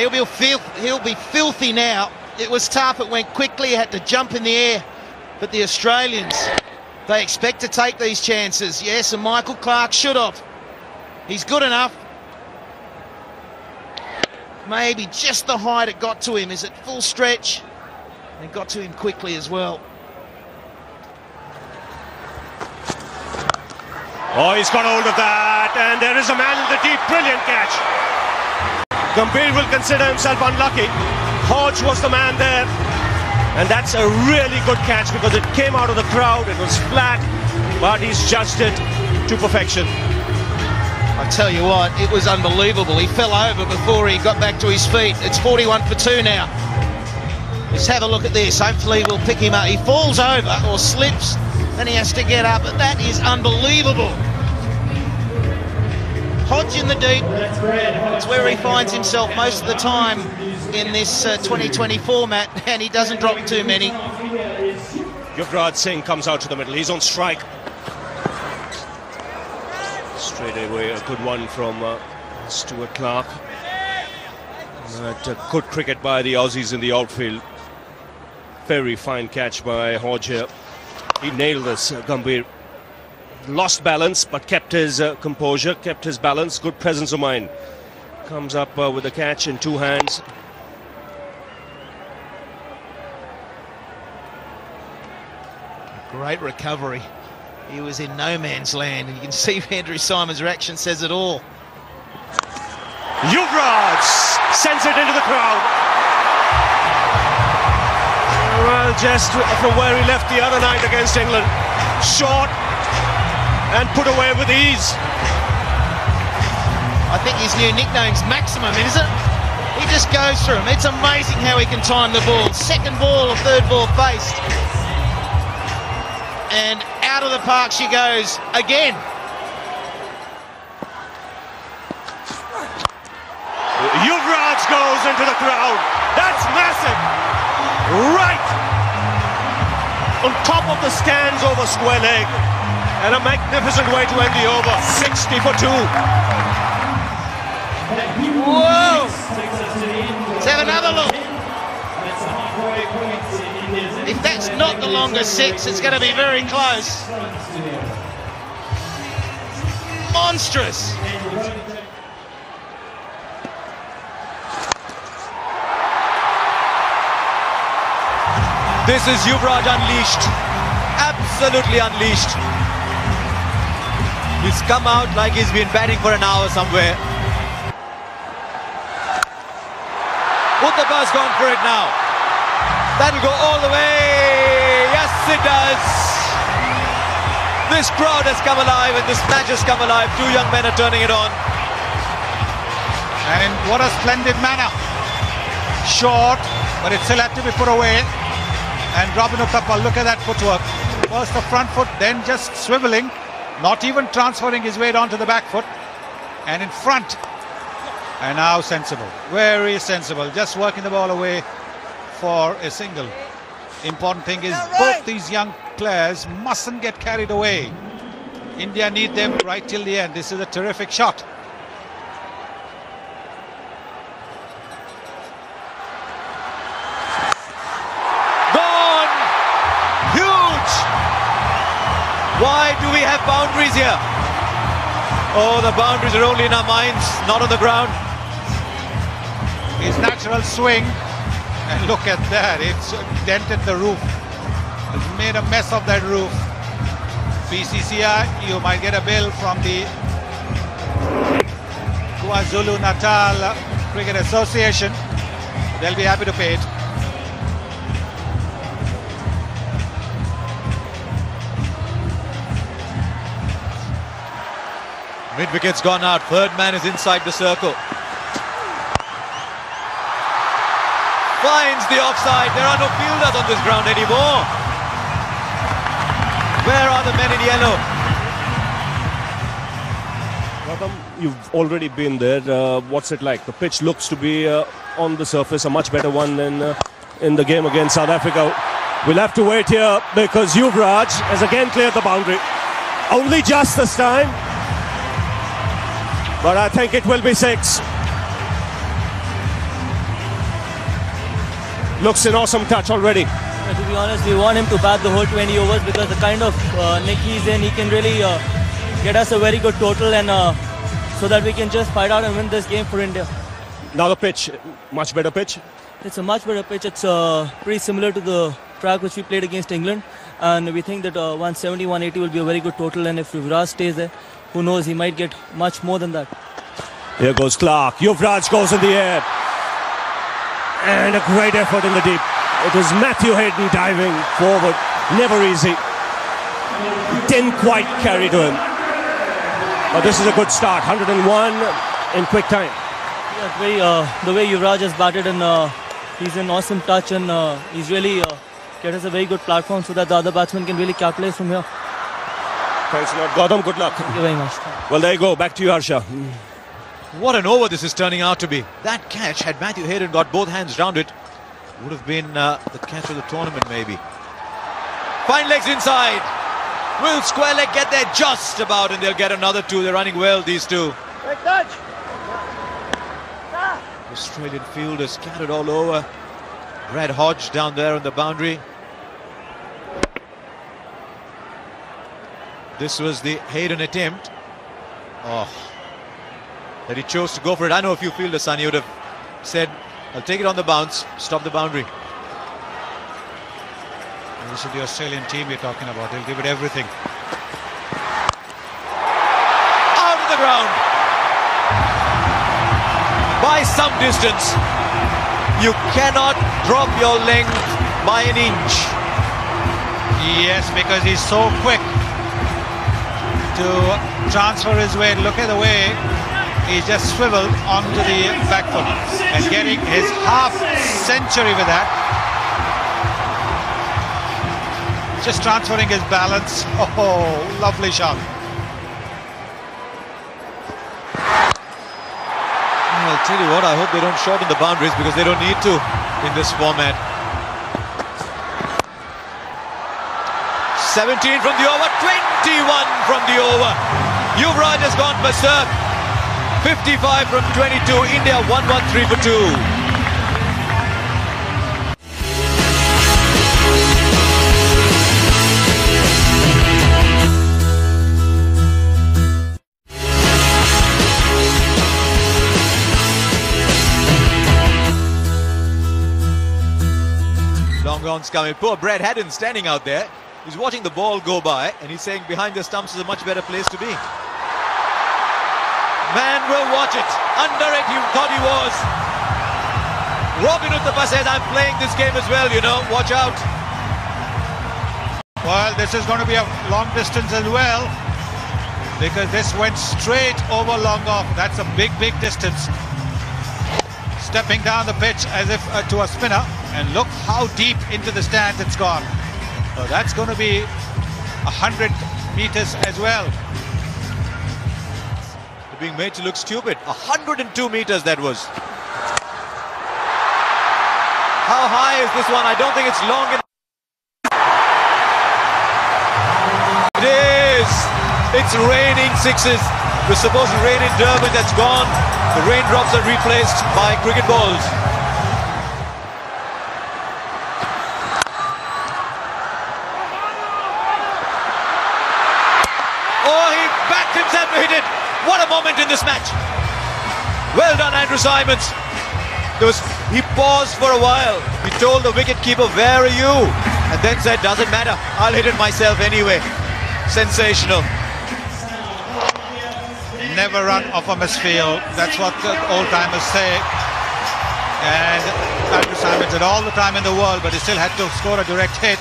he'll be filthy now. It was tough, it went quickly, he had to jump in the air. But the Australians, they expect to take these chances. Yes, and Michael Clark should have. He's good enough. Maybe just the height it got to him. Is it full stretch? It got to him quickly as well. Oh, he's got hold of that, and there is a man in the deep. Brilliant catch. Gambhir will consider himself unlucky. Hodge was the man there, and that's a really good catch because it came out of the crowd. It was flat, but he's judged it to perfection. I tell you what, it was unbelievable. He fell over before he got back to his feet. It's 41 for 2 now. Let's have a look at this. Hopefully we'll pick him up. He falls over or slips, then he has to get up. But that is unbelievable. Hodge in the deep. It's where he finds himself most of the time in this 2020 format, and he doesn't drop too many. Yuvraj Singh comes out to the middle. He's on strike. Straight away, a good one from Stuart Clark. Good cricket by the Aussies in the outfield. Very fine catch by Hodge here. He nailed this, Gambhir. Lost balance, but kept his composure, kept his balance. Good presence of mind. Comes up with the catch in 2 hands. Great recovery. He was in no man's land, and you can see Andrew Symonds' reaction says it all. Yuvraj sends it into the crowd. Well, just from where he left the other night against England. Short and put away with ease. I think his new nickname's Maximum, isn't it? He just goes through them. It's amazing how he can time the ball. Second ball or third ball faced. And out of the park she goes again. Yuvraj goes into the crowd. That's massive. Right on top of the stands over square leg. And a magnificent way to end the over. 60 for 2. Whoa! Let's have another look. If that's not the longest 6, it's going to be very close. Monstrous. This is Yuvraj unleashed. Absolutely unleashed. He's come out like he's been batting for an hour somewhere. Uttapa's gone for it now. That'll go all the way. Yes, it does. This crowd has come alive and this match has come alive. 2 young men are turning it on. And what a splendid manner. Short, but it still had to be put away. And Robin Uthappa, look at that footwork. First the front foot, then just swiveling. Not even transferring his weight onto the back foot. And in front. And now sensible. Very sensible. Just working the ball away for a single. Important thing is both these young players mustn't get carried away. India need them right till the end. This is a terrific shot. Gone! Huge! Why do we have boundaries here? Oh, the boundaries are only in our minds, not on the ground. His natural swing. And look at that, it's dented the roof. It's made a mess of that roof. BCCI, you might get a bill from the KwaZulu-Natal Cricket Association. They'll be happy to pay it. Mid-wicket's gone out, 3rd man is inside the circle. Finds the offside. There are no fielders on this ground anymore. Where are the men in yellow? Gautam, you've already been there. What's it like? The pitch looks to be on the surface a much better one than in the game against South Africa. We'll have to wait here because Yuvraj has again cleared the boundary. Only just this time. But I think it will be 6. Looks an awesome touch already. To be honest, we want him to bat the whole 20 overs because the kind of nick he's in, he can really get us a very good total, and so that we can just fight out and win this game for India. Now the pitch, much better pitch. It's a much better pitch. It's pretty similar to the track which we played against England, and we think that 170, 180 will be a very good total, and if Yuvraj stays there, who knows, he might get much more than that. Here goes Clark. Yuvraj goes in the air. And a great effort in the deep. It was Matthew Hayden diving forward. Never easy. Didn't quite carry to him. But this is a good start. 101 in quick time. Yeah, the way Yuvraj has batted, and he's an awesome touch, and he's really get us a very good platform so that the other batsmen can really capitalize from here. Thanks a lot, Gautam. Good luck. Thank you very much. Well, there you go. Back to you, Harsha. What an over this is turning out to be. That catch, had Matthew Hayden got both hands round it, would have been the catch of the tournament maybe. Fine legs inside. Will square leg get there just about, and they'll get another two. They're running well, these two. Australian fielders scattered all over. Brad Hodge down there on the boundary. This was the Hayden attempt. Oh, that he chose to go for it. I know a few fielders, Sunny, would have said, I'll take it on the bounce, stop the boundary. This is the Australian team we're talking about. They'll give it everything. Out of the ground. By some distance. You cannot drop your length by an inch. Yes, because he's so quick to transfer his weight. Look at the way he just swiveled onto the back foot and getting his half century with that. Just transferring his balance. Oh, lovely shot. I'll tell you what, I hope they don't shorten the boundaries because they don't need to in this format. 17 from the over, 21 from the over. Yuvraj has gone berserk. 55 from 22, India 113 for 2. Long on's coming. Poor Brad Haddon standing out there. He's watching the ball go by and he's saying behind the stumps is a much better place to be. Man will watch it. Under it, he thought he was. Robin Uthappa says, I'm playing this game as well, you know. Watch out. Well, this is going to be a long distance as well, because this went straight over long off. That's a big, big distance. Stepping down the pitch as if to a spinner, and look how deep into the stands it's gone. So that's going to be 100 meters as well. They're being made to look stupid. 102 meters that was. How high is this one? I don't think it's long enough. It is. It's raining sixes. It was supposed to rain in Durban. That's gone. The raindrops are replaced by cricket balls. Oh, he backed himself to hit it. What a moment in this match. Well done, Andrew Simons. He paused for a while. He told the wicketkeeper, where are you? And then said, doesn't matter. I'll hit it myself anyway. Sensational. Never run off a misfield. That's what the old-timers say. And Andrew Simons had all the time in the world, but he still had to score a direct hit.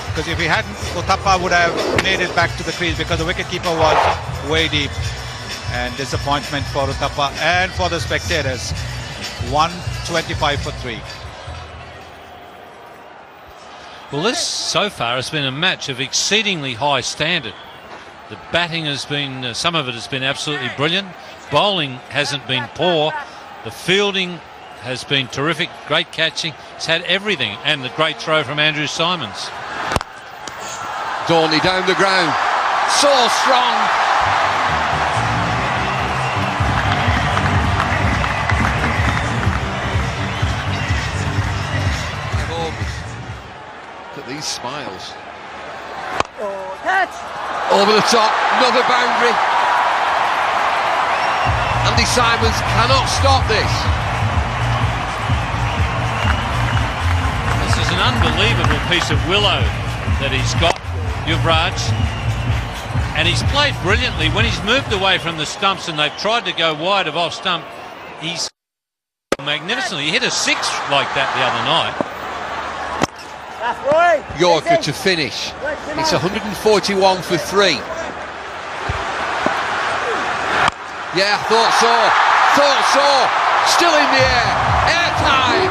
Because if he hadn't, Uthappa would have made it back to the crease because the wicketkeeper was way deep. And disappointment for Uthappa and for the spectators. 125 for 3. Well, this so far has been a match of exceedingly high standard. The batting has been, some of it has been absolutely brilliant. Bowling hasn't been poor. The fielding has been terrific. Great catching. It's had everything. And the great throw from Andrew Simons. Dorney down the ground. So strong. he smiles. Catch! Over the top, another boundary. Andy Simons cannot stop this. This is an unbelievable piece of willow that he's got, Yuvraj. And he's played brilliantly. When he's moved away from the stumps and they've tried to go wide of off stump, he's magnificently. He hit a 6 like that the other night. Yorker to finish. It's 141 for 3. Yeah, thought so. Still in the air. Airtime.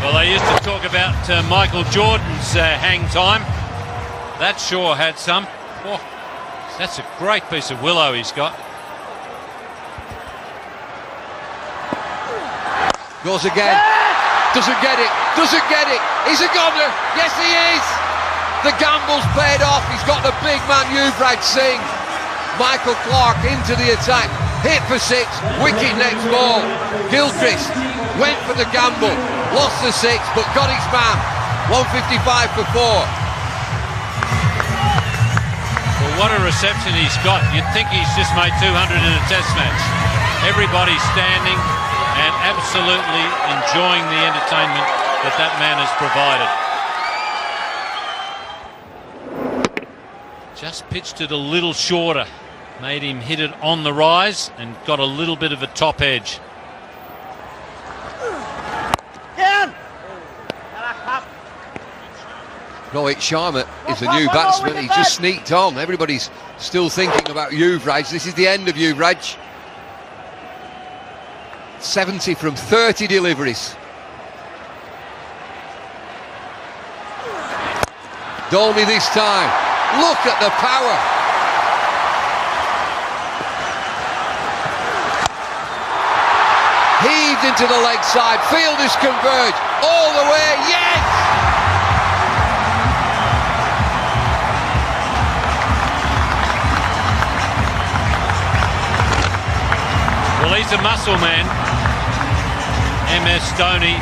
Well, they used to talk about Michael Jordan's hang time. That sure had some. Oh, that's a great piece of willow he's got. Goes again. Doesn't get it. He's a goner. Yes, he is. The gamble's paid off. He's got the big man Yuvraj Singh. Michael Clark into the attack. Hit for 6. Wicket next ball. Gilchrist went for the gamble. Lost the 6, but got his man. 155 for 4. Well, what a reception he's got. You'd think he's just made 200 in a test match. Everybody's standing and absolutely enjoying the entertainment that that man has provided. Just pitched it a little shorter. Made him hit it on the rise and got a little bit of a top edge. Rohit Sharma is a new batsman. He just sneaked on. Everybody's still thinking about Yuvraj. This is the end of Yuvraj. 70 from 30 deliveries. Dhoni this time. Look at the power. Heaved into the leg side. Fielders converge all the way. Yes! Well, he's a muscle man, MS Dhoni.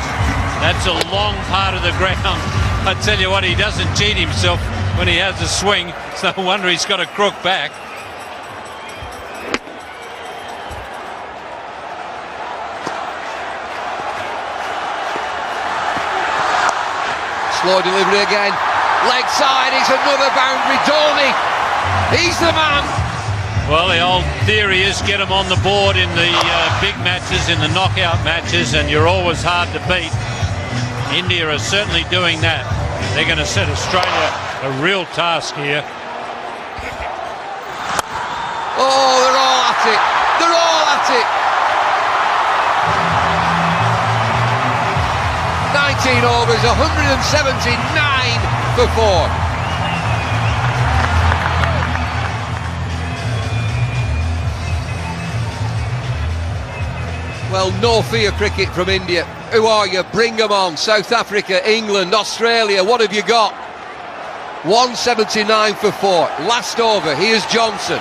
That's a long part of the ground. I tell you what, he doesn't cheat himself when he has a swing. It's no wonder he's got a crook back. Slow delivery again. Leg side, it's another boundary. Dhoni, he's the man. Well, the old theory is get them on the board in the big matches, in the knockout matches, and you're always hard to beat. India are certainly doing that. They're going to set Australia a real task here. Oh, they're all at it. They're all at it. 19 overs, 179 for 4. Well, no fear cricket from India. Who are you? Bring them on. South Africa, England, Australia, what have you got? 179 for 4. Last over, here's Johnson.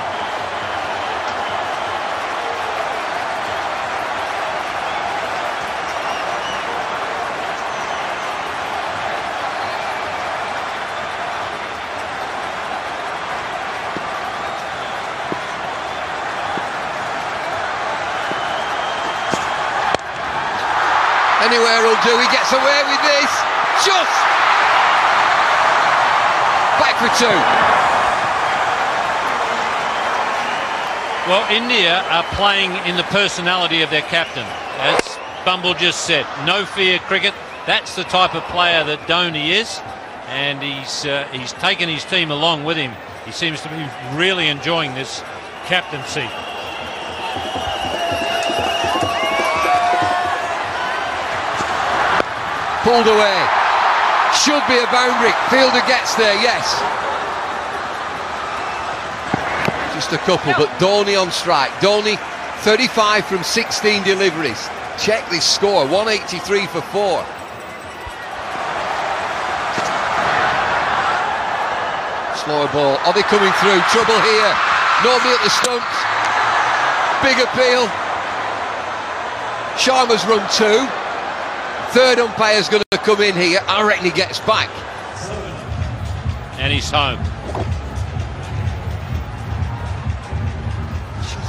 Anywhere will do, he gets away with this. Just back for 2. Well, India are playing in the personality of their captain. As Bumble just said, no fear cricket. That's the type of player that Dhoni is, and he's taken his team along with him. He seems to be really enjoying this captaincy. Pulled away. Should be a boundary. Fielder gets there, yes. Just a couple, but Dhoni on strike. Dhoni, 35 from 16 deliveries. Check this score, 183 for 4. slower ball. Are they coming through? Trouble here. Nobody at the stumps. Big appeal. Sharma's run 2. Third umpire's going to come in here. I reckon he gets back. And he's home.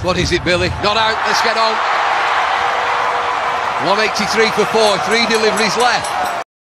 What is it, Billy? Not out. Let's get on. 183 for 4. 3 deliveries left.